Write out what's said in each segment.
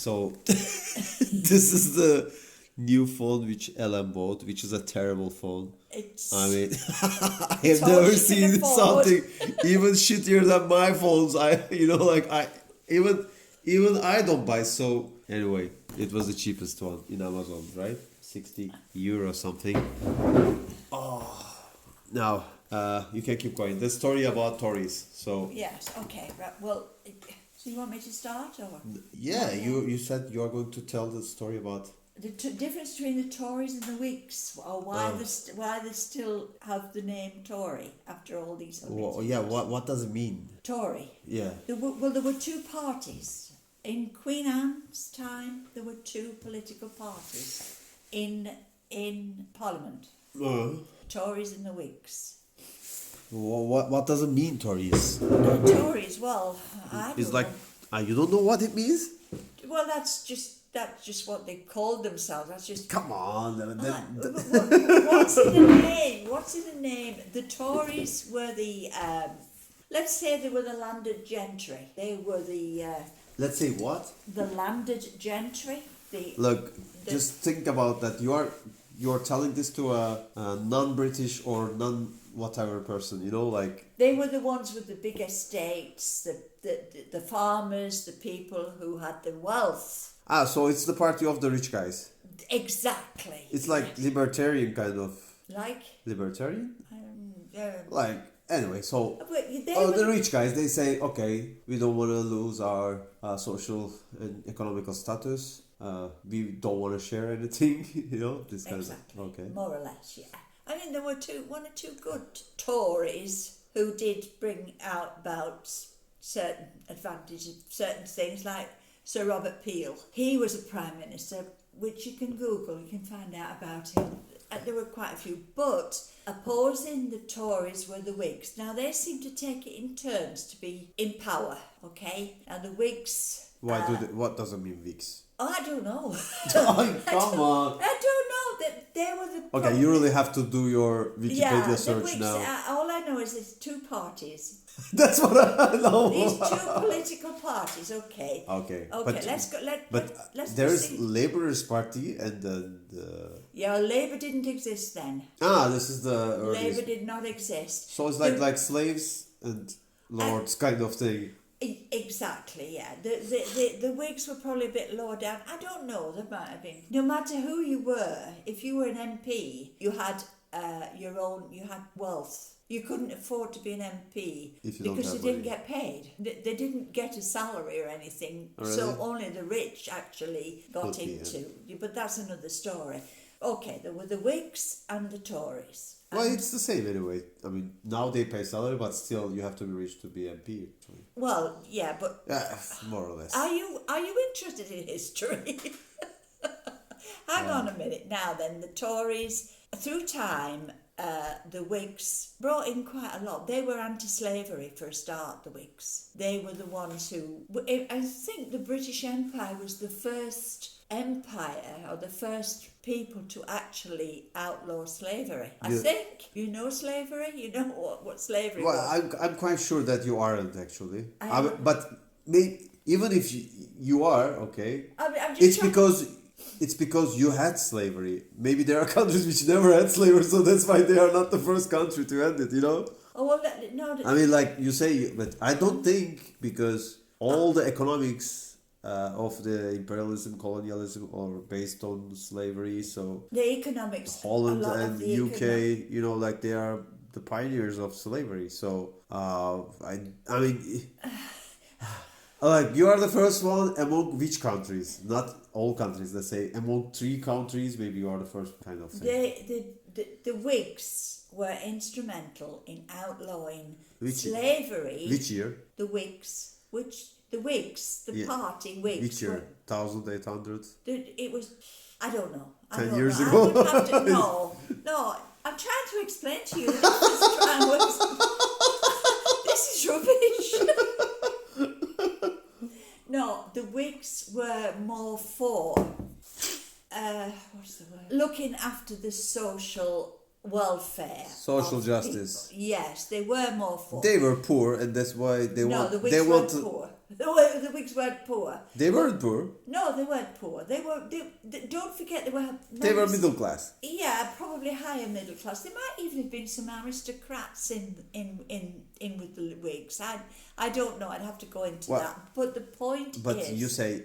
So this is the new phone which Ellen bought, which is a terrible phone. I mean, I have never seen something even shittier than my phones. Even I don't buy. So anyway, it was the cheapest one in Amazon, right? €60 something. Oh, now you can keep going. The story about Tories. So yes, okay, right. Well, so you want me to start or? yeah, you said you are going to tell the story about The difference between the Tories and the Whigs, or why they still have the name Tory after all these hundreds of years. What does it mean? Tory. Yeah. There were two parties. In Queen Anne's time, there were two political parties in Parliament. Tories and the Whigs. What does it mean, Tories? Tories, well, I don't It's know. like you don't know what it means? Well, that's just what they called themselves. That's just. Come on. What's in the name? What's in the name? The Tories were the. Let's say they were the landed gentry. They were the. Let's say what? The landed gentry. Just think about that. You are telling this to a non-British or non-whatever person. They were the ones with the big estates, the farmers, the people who had the wealth. So it's the party of the rich guys. Exactly. It's like libertarian kind of. Like? Libertarian? Like. Anyway, so the rich guys, they say, okay, we don't want to lose our social and economical status. We don't want to share anything, this kind of. Okay. More or less, yeah. I mean, there were one or two good Tories who did bring about certain advantages, certain things, like Sir Robert Peel. He was a Prime Minister, which you can Google, you can find out about him. There were quite a few, but opposing the Tories were the Whigs. Now, they seem to take it in turns to be in power, okay? Now, the Whigs... What does it mean, Whigs? I don't know. Come on. I don't know. They were the... Okay, you really have to do your Wikipedia search Whigs, now. All I know is there's two parties. That's what I know. These two political parties, okay. Okay. Let's go. Let's there's proceed. Labour's party and then Yeah, Labour didn't exist then. This is the earliest. Labour did not exist. So it's like slaves and lords kind of thing. Exactly, yeah. The Whigs were probably a bit lower down. I don't know, there might have been. No matter who you were, if you were an MP, you had you had wealth. You couldn't afford to be an MP because you didn't get paid. They didn't get a salary or anything, really? So only the rich actually got into. But that's another story. Okay, there were the Whigs and the Tories. Well, it's the same anyway. I mean, now they pay salary, but still you have to be rich to be MP. Actually. Well, yeah, but more or less. Are you interested in history? Hang on a minute now. Then the Tories, through time, the Whigs brought in quite a lot. They were anti-slavery for a start. The Whigs. They were the ones who. I think the British Empire was the first empire or the first people to actually outlaw slavery. I think slavery. You know what slavery was. Well, I'm quite sure that you aren't actually. But even if you are, okay, it's because you had slavery. Maybe there are countries which never had slavery, so that's why they are not the first country to end it. Oh well, no. I mean, like you say, but I don't think because all the economics of the imperialism, colonialism are based on slavery. So the economics, Holland and UK, like they are the pioneers of slavery. So I mean. Like you are the first one among which countries? Not all countries. Let's say among 3 countries, maybe you are the first kind of thing. The Whigs were instrumental in outlawing slavery. Which year? The Whigs. The party Whigs. Which year? 1800. It was. I don't know. 10 years ago. I would have to, no. I'm trying to explain to you. This is rubbish. No, the Whigs were more for, what's the word? Looking after the social welfare. Social justice. People. Yes, they were more for. They were poor, and that's why they the Whigs weren't poor. The Whigs weren't poor. They weren't poor. No, they weren't poor. Don't forget, they were. They were middle class. Yeah, probably higher middle class. There might even have been some aristocrats in with the Whigs. I don't know. I'd have to go into that. But the point But is, you say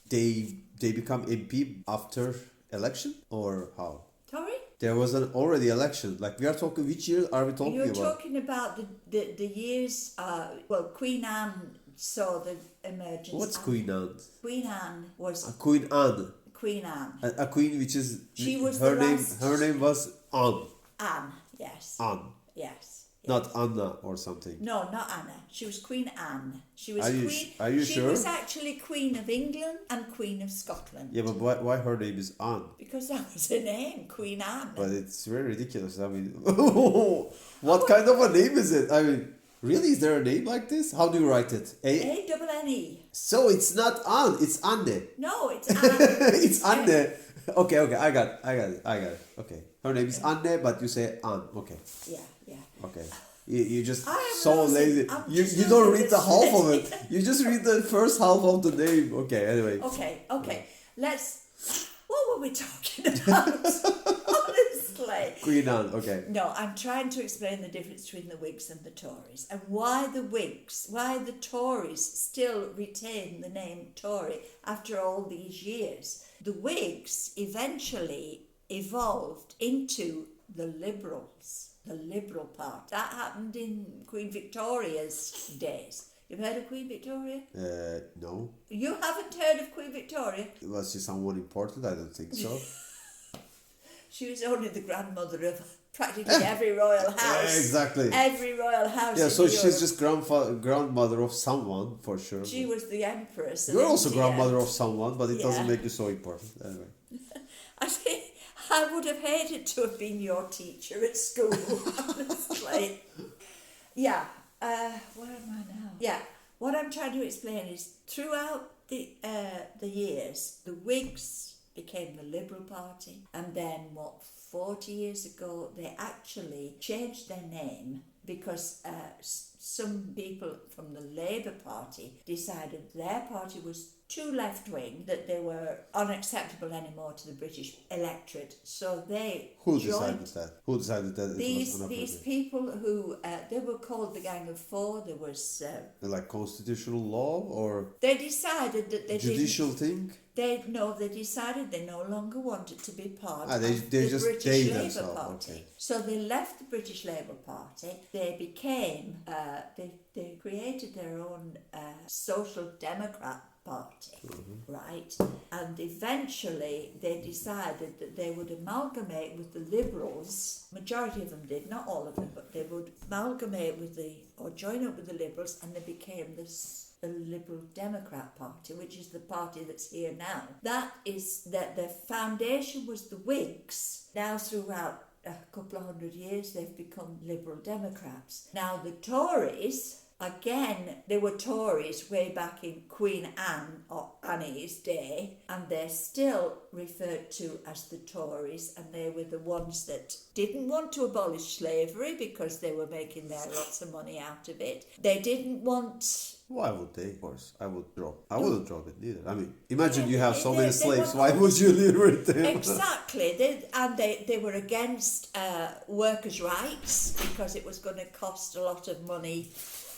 they become MP after election, or how? Tory? There was an already election. Like, we are talking, which year are we talking You're about? talking about the years. Well, Queen Anne saw the emergence. What's Queen Anne? Queen Anne was Queen Anne. Queen Anne. A queen which is She was her the name. last- Her name was Anne. Anne. Yes. Anne, Yes. not Anna or something. No, not Anna. She was Queen Anne. She was Queen. Are you she sure? was actually Queen of England and Queen of Scotland. Yeah, but why her name is Anne? Because that was her name, Queen Anne. But it's very ridiculous. I mean, what kind of a name is it? I mean, really, is there a name like this? How do you write it? A-double-N-E. So it's not Anne, it's Anne. No, it's Anne. It's Anne. Okay, I got it. Okay. Her name is Anne, but you say Anne. Okay. Yeah. Okay. You just I am so losing- lazy. I'm You just don't losing read the this half of lady. it. You just read the first half of the name. Okay, anyway. Okay. What were we talking about? Honestly. Queen Anne, okay. No, I'm trying to explain the difference between the Whigs and the Tories and why the Tories still retain the name Tory after all these years. The Whigs eventually evolved into the Liberals, the Liberal Party. That happened in Queen Victoria's days. You've heard of Queen Victoria? No. You haven't heard of Queen Victoria? Was she someone important? I don't think so. She was only the grandmother of practically every royal house. Yeah, exactly. Every royal house. Yeah, in so she's Europe. just grandmother of someone, for sure. She was the empress. of You're also India. grandmother of someone, but it doesn't Yeah. make you so important. Anyway. I think I would have hated to have been your teacher at school, honestly. Yeah. Where am I now? Yeah. What I'm trying to explain is throughout the years, the Whigs became the Liberal Party, and then 40 years ago they actually changed their name because some people from the Labour Party decided their party was too left-wing, that they were unacceptable anymore to the British electorate. So they Who joined decided that? Who decided that it was these inappropriate? people who they were called the Gang of Four. There was Like constitutional law or they decided that they judicial thing? They decided they no longer wanted to be part They of they the just British they Labour themselves. Party. Okay. So they left the British Labour Party. They became they created their own Social Democrat Party, right? And eventually they decided that they would amalgamate with the Liberals. Majority of them did, not all of them, but they would amalgamate with or join up with the Liberals, and they became the Liberal Democrat Party, which is the party that's here now. That their foundation was the Whigs. Now throughout a couple of hundred years they've become Liberal Democrats. Now the Tories, again, they were Tories way back in Queen Anne or Annie's day, and they're still referred to as the Tories, and they were the ones that didn't want to abolish slavery because they were making their lots of money out of it. They didn't want... Why would they? Of course, I wouldn't drop it neither. I mean, imagine you have so they- many they slaves. were Why would you liberate them? Exactly. They were against workers' rights because it was going to cost a lot of money